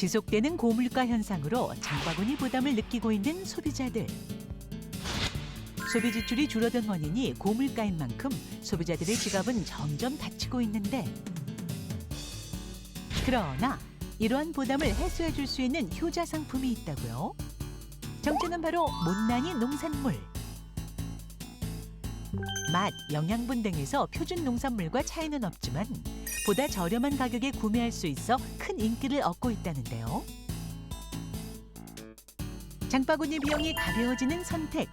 지속되는 고물가 현상으로 장바구니 부담을 느끼고 있는 소비자들. 소비 지출이 줄어든 원인이 고물가인 만큼 소비자들의 지갑은 점점 닫히고 있는데, 그러나 이러한 부담을 해소해 줄 수 있는 효자 상품이 있다고요. 정체는 바로 못난이 농산물. 맛, 영양분 등에서 표준 농산물과 차이는 없지만 보다 저렴한 가격에 구매할 수 있어 큰 인기를 얻고 있다는데요. 장바구니 비용이 가벼워지는 선택,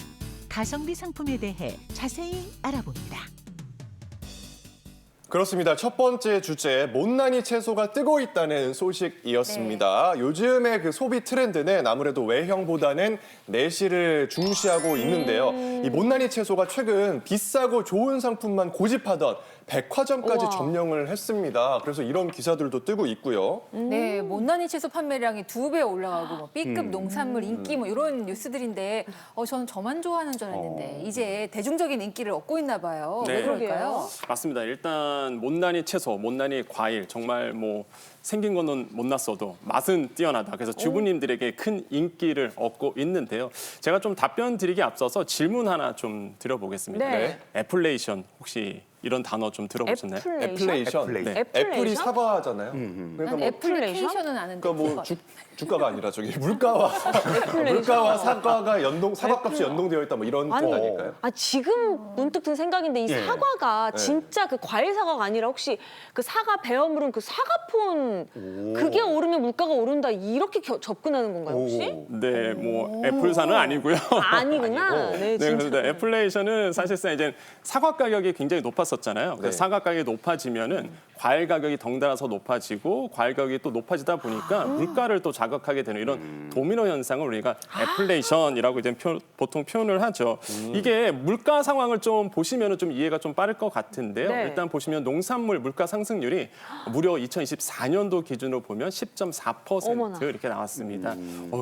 가성비 상품에 대해 자세히 알아봅니다. 그렇습니다. 첫 번째 주제, 못난이 채소가 뜨고 있다는 소식이었습니다. 요즘의 그 소비 트렌드는 아무래도 외형보다는 내실을 중시하고 있는데요. 이 못난이 채소가 최근 비싸고 좋은 상품만 고집하던 백화점까지 우와. 점령을 했습니다. 그래서 이런 기사들도 뜨고 있고요. 네, 못난이 채소 판매량이 2배 올라가고 뭐 B급 농산물 인기 뭐 이런 뉴스들인데 저는 저만 좋아하는 줄 알았는데 이제 대중적인 인기를 얻고 있나 봐요. 네. 왜 그럴까요? 맞습니다. 일단 못난이 채소, 못난이 과일 정말 뭐 생긴 거는 못났어도 맛은 뛰어나다. 그래서 주부님들에게 큰 인기를 얻고 있는데요. 제가 좀 답변 드리기 앞서서 질문 하나 좀 드려보겠습니다. 네. 애플레이션 혹시 이런 단어 좀 들어보셨나요? 애플레이션. 네. 애플이 애플레이션? 사과잖아요. 그러니까 난 뭐, 애플리케이션은 아는데. 그러니까 뭐 주가가 아니라 저기 물가와 사과가 사과값이 연동되어 있다 뭐 이런 뜻 아닐까요? 지금 문득 든 생각인데 이 예. 사과가 진짜 그 과일 사과가 아니라 혹시 그 사과 베어 물은 그 사과폰 그게 오르면 물가가 오른다 이렇게 접근하는 건가요 혹시? 네, 뭐 애플사는 아니고요. 아니구나. 네, 네, 진짜. 그렇습니다. 애플레이션은 사실상 이제 사과 가격이 굉장히 높았었잖아요. 그래서 네. 사과 가격이 높아지면은 과일 가격이 덩달아서 높아지고 과일 가격이 또 높아지다 보니까 물가를 또 자극하게 되는 이런 도미노 현상을 우리가 애플레이션이라고 이제 보통 표현을 하죠. 이게 물가 상황을 좀 보시면은 좀 이해가 좀 빠를 것 같은데요. 네. 일단 보시면 농산물 물가 상승률이 무려 2024년도 기준으로 보면 10.4% 어머나. 이렇게 나왔습니다.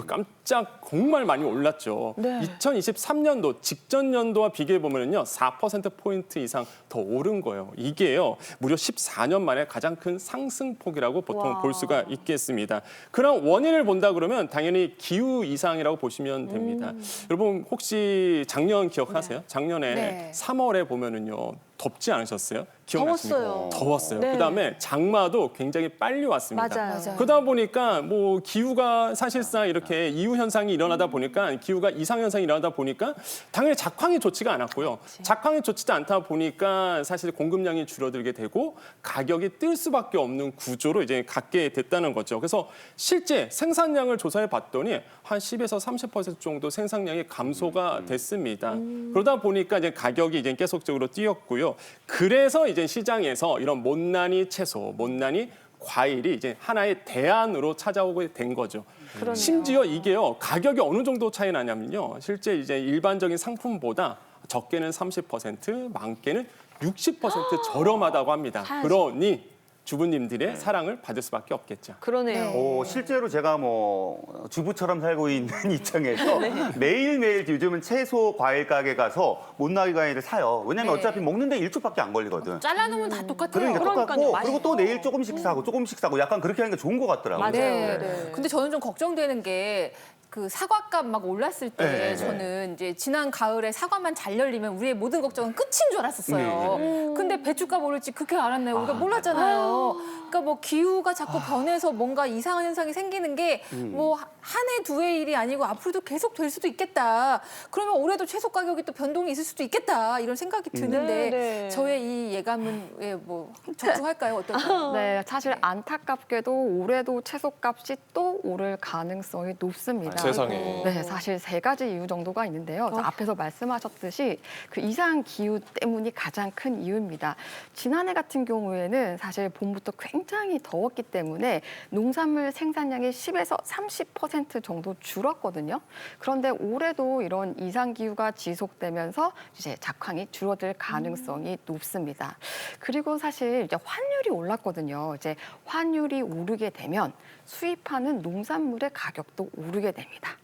깜짝 정말 많이 올랐죠. 네. 2023년도 직전 연도와 비교해 보면은요 4%포인트 이상 더 오른 거예요. 이게요 무려 14년 만에 가장 큰 상승폭이라고 보통 와. 볼 수가 있겠습니다. 그런 원인을 본다 그러면 당연히 기후 이상이라고 보시면 됩니다. 여러분 혹시 작년 기억하세요? 작년에 네. 3월에 보면은요 덥지 않으셨어요? 기억나십니까? 더웠어요. 더웠어요. 네. 그다음에 장마도 굉장히 빨리 왔습니다. 맞아요. 그러다 보니까 뭐 기후가 사실상 이렇게 이후 현상이 일어나다 보니까 기후가 이상 현상이 일어나다 보니까 당연히 작황이 좋지가 않았고요. 작황이 좋지도 않다 보니까 사실 공급량이 줄어들게 되고 가격이 뜰 수밖에 없는 구조로 이제 갖게 됐다는 거죠. 그래서 실제 생산량을 조사해 봤더니 한 10에서 30% 정도 생산량이 감소가 됐습니다. 그러다 보니까 이제 가격이 이제 계속적으로 뛰었고요. 그래서 이제 시장에서 이런 못난이 채소, 못난이 과일이 이제 하나의 대안으로 찾아오게 된 거죠. 그러네요. 심지어 이게요 가격이 어느 정도 차이 나냐면요, 실제 이제 일반적인 상품보다 적게는 30%, 많게는 60% 저렴하다고 합니다. 사야지. 그러니 주부님들의 사랑을 받을 수밖에 없겠죠. 그러네요. 실제로 제가 뭐 주부처럼 살고 있는 입장에서 매일매일 요즘은 채소, 과일 가게 가서 못나기 과일을 사요. 왜냐면 네. 어차피 먹는데 1초밖에 안 걸리거든. 잘라놓으면 다 똑같아요. 그러니까 그러니까요. 똑같고 맛있어. 그리고 또 내일 조금씩 사고 약간 그렇게 하는 게 좋은 것 같더라고요. 맞아요. 네. 네. 근데 저는 좀 걱정되는 게 그 사과값 막 올랐을 때 네. 저는 이제 지난 가을에 사과만 잘 열리면 우리의 모든 걱정은 끝인 줄 알았었어요. 근데 배추값 오를지 그렇게 알았나요? 우리가 몰랐잖아요. 그러니까 뭐 기후가 자꾸 변해서 뭔가 이상한 현상이 생기는 게 뭐 한 해, 두 해 일이 아니고 앞으로도 계속 될 수도 있겠다. 그러면 올해도 채소 가격이 또 변동이 있을 수도 있겠다. 이런 생각이 드는데 네. 저의 이 예감은 뭐 적중할까요? 어떨까요? 네, 사실 안타깝게도 올해도 채소값이 또 오를 가능성이 높습니다. 세상에. 네, 사실 세 가지 이유 정도가 있는데요. 앞에서 말씀하셨듯이 그 이상 기후 때문이 가장 큰 이유입니다. 지난해 같은 경우에는 사실 봄부터 굉장히 더웠기 때문에 농산물 생산량이 10에서 30% 정도 줄었거든요. 그런데 올해도 이런 이상 기후가 지속되면서 이제 작황이 줄어들 가능성이 높습니다. 그리고 사실 이제 환율이 올랐거든요. 이제 환율이 오르게 되면 수입하는 농산물의 가격도 오르게 됩니다.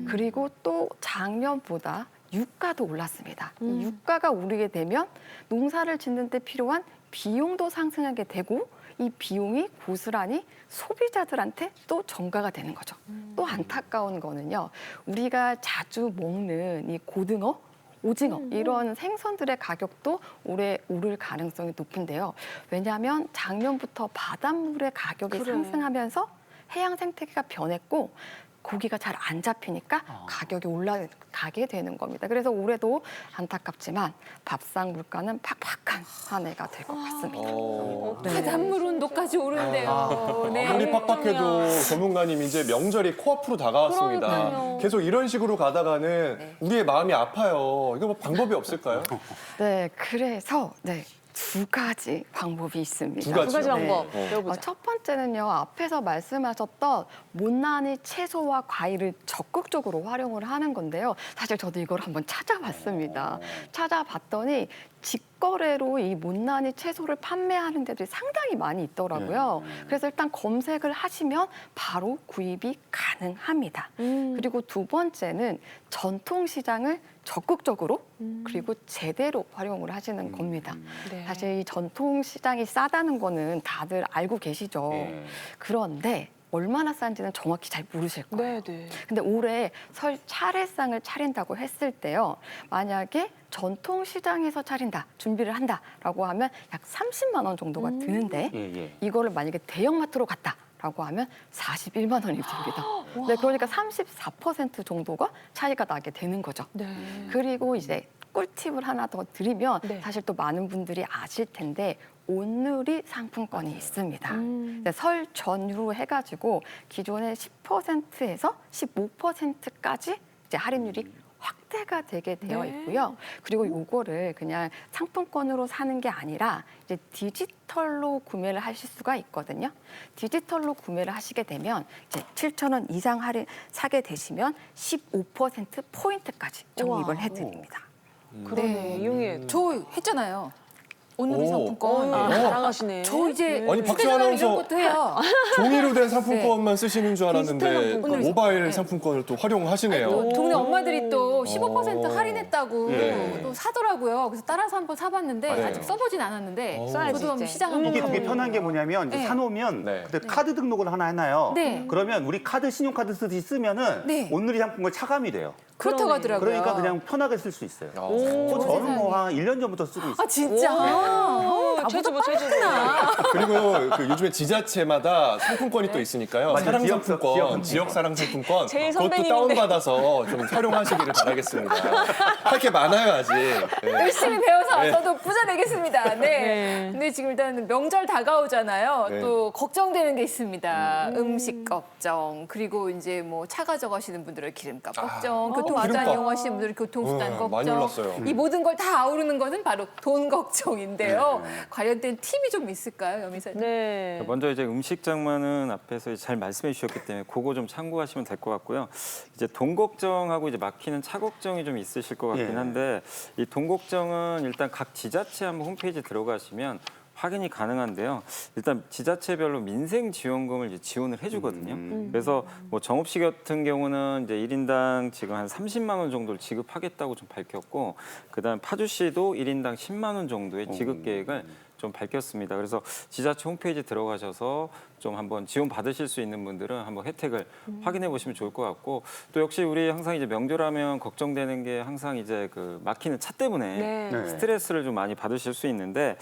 그리고 또 작년보다 유가도 올랐습니다. 이 유가가 오르게 되면 농사를 짓는 데 필요한 비용도 상승하게 되고 이 비용이 고스란히 소비자들한테 또 전가가 되는 거죠. 또 안타까운 거는요. 우리가 자주 먹는 이 고등어, 오징어 이런 생선들의 가격도 올해 오를 가능성이 높은데요. 왜냐하면 작년부터 바닷물의 가격이 상승하면서 해양 생태계가 변했고 고기가 잘 안 잡히니까 가격이 올라가게 되는 겁니다. 그래서 올해도 안타깝지만 밥상 물가는 팍팍한 한 해가 될 것 같습니다. 바닷물 온도까지 오른대요. 네. 아무리 팍팍해도 전문가님 이제 명절이 코앞으로 다가왔습니다. 그러니까요. 계속 이런 식으로 가다가는 우리의 마음이 아파요. 이거 뭐 방법이 없을까요? 네, 그래서 두 가지 방법이 있습니다. 두 가지요? 두 가지 방법 네. 배워보자. 첫 번째는요, 앞에서 말씀하셨던 못난이 채소와 과일을 적극적으로 활용을 하는 건데요. 사실 저도 이걸 한번 찾아봤습니다. 찾아봤더니 직거래로 이 못난이 채소를 판매하는 데들이 상당히 많이 있더라고요. 그래서 일단 검색을 하시면 바로 구입이 가능합니다. 그리고 두 번째는 전통시장을 적극적으로 그리고 제대로 활용을 하시는 겁니다. 네. 사실 이 전통시장이 싸다는 거는 다들 알고 계시죠. 그런데 얼마나 싼지는 정확히 잘 모르실 거예요. 네. 근데 올해 설 차례상을 차린다고 했을 때요. 만약에 전통시장에서 차린다, 준비를 한다라고 하면 약 30만 원 정도가 드는데 이거를 만약에 대형마트로 갔다라고 하면 41만 원이 듭니다. 네, 그러니까 34% 정도가 차이가 나게 되는 거죠. 네. 그리고 이제 꿀팁을 하나 더 드리면 네. 사실 또 많은 분들이 아실 텐데 온누리 상품권이 있습니다. 설 전후로 해가지고 기존의 10%에서 15%까지 이제 할인율이 확대가 되게 되어 있고요. 그리고 요거를 그냥 상품권으로 사는 게 아니라 이제 디지털로 구매를 하실 수가 있거든요. 디지털로 구매를 하시게 되면 이제 7,000원 이상 할인 사게 되시면 15% 포인트까지 적립을 해드립니다. 그러네. 이용해. 저 했잖아요. 온누리 상품권. 자랑하시네. 저 이제 아니, 박지원 휴대전화 아나운서 이런 것도 해요. 종이로 된 상품권만 쓰시는 줄 알았는데 디지털 상품권. 모바일 상품권을 또 활용하시네요. 또 동네 엄마들이 또 15% 할인했다고 네. 또 사더라고요. 그래서 따라서 한번 사봤는데 네. 아직 써보진 않았는데 써야지, 저도 한번 이제. 시장 한번 이게 되게 가보려고. 편한 게 뭐냐면 이제 네. 사놓으면 네. 그때 카드 등록을 하나 해놔요. 네. 그러면 우리 카드 신용카드 쓰듯이 쓰면은 네. 온누리 상품권 차감이 돼요. 그렇다고 하더라고요. 그러니까 그냥 편하게 쓸 수 있어요. 저는 뭐 한 1년 전부터 쓰고 있어요. 아 진짜? 최주부. 그리고 그 요즘에 지자체마다 상품권이 또 있으니까요. 맞아요. 사랑 지역 상품권, 지역 사랑 상품권 제일 그것도 선배님인데. 다운받아서 좀 활용하시기를 바라겠습니다. 할 게 많아요 아직. 네. 열심히 배워서 네. 저도 부자 되겠습니다. 네. 네. 근데 지금 일단 명절 다가오잖아요. 네. 또 걱정되는 게 있습니다. 음식 걱정, 그리고 이제 뭐 차 가져가시는 분들은 기름값 걱정, 교통수단 기름값. 이용하시는 분들은 교통수단 네, 걱정. 많이 올랐어요. 이 모든 걸 다 아우르는 것은 바로 돈 걱정인데요. 관련된 팁이 좀 있을까요, 여미사님? 네. 먼저 이제 음식 장만은 앞에서 잘 말씀해 주셨기 때문에 그거 좀 참고하시면 될 것 같고요. 이제 돈 걱정하고 이제 막히는 차 걱정이 좀 있으실 것 같긴 한데 이 돈 걱정은 일단 각 지자체 한번 홈페이지 들어가시면 확인이 가능한데요. 일단 지자체별로 민생지원금을 이제 지원을 해주거든요. 그래서 뭐 정읍시 같은 경우는 이제 1인당 지금 한 30만 원 정도를 지급하겠다고 좀 밝혔고, 그다음 파주시도 1인당 10만 원 정도의 지급 계획을 좀 밝혔습니다. 그래서 지자체 홈페이지 들어가셔서 좀 한번 지원 받으실 수 있는 분들은 한번 혜택을 확인해 보시면 좋을 것 같고, 또 역시 우리 항상 이제 명절하면 걱정되는 게 항상 이제 그 막히는 차 때문에 네. 스트레스를 좀 많이 받으실 수 있는데,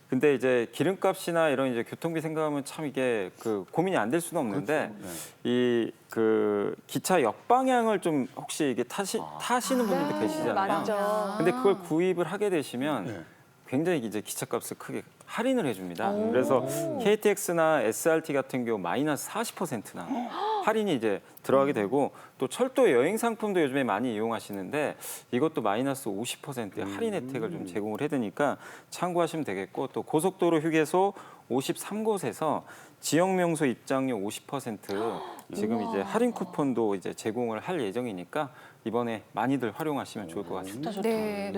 근데 이제 기름값이나 이런 이제 교통비 생각하면 참 이게 그 고민이 안 될 수는 없는데 이 그 기차 역방향을 좀 혹시 이게 타시는 분들도 계시잖아요. 맞죠. 근데 그걸 구입을 하게 되시면 굉장히 이제 기차값을 크게 할인을 해줍니다. 그래서 KTX나 SRT 같은 경우 마이너스 40%나 할인이 이제 들어가게 되고, 또 철도 여행 상품도 요즘에 많이 이용하시는데 이것도 마이너스 50%의 할인 혜택을 좀 제공을 해드니까 참고하시면 되겠고, 또 고속도로 휴게소 53곳에서 지역 명소 입장료 50% 지금 이제 할인 쿠폰도 이제 제공을 할 예정이니까 이번에 많이들 활용하시면 좋을 것 같습니다. 네.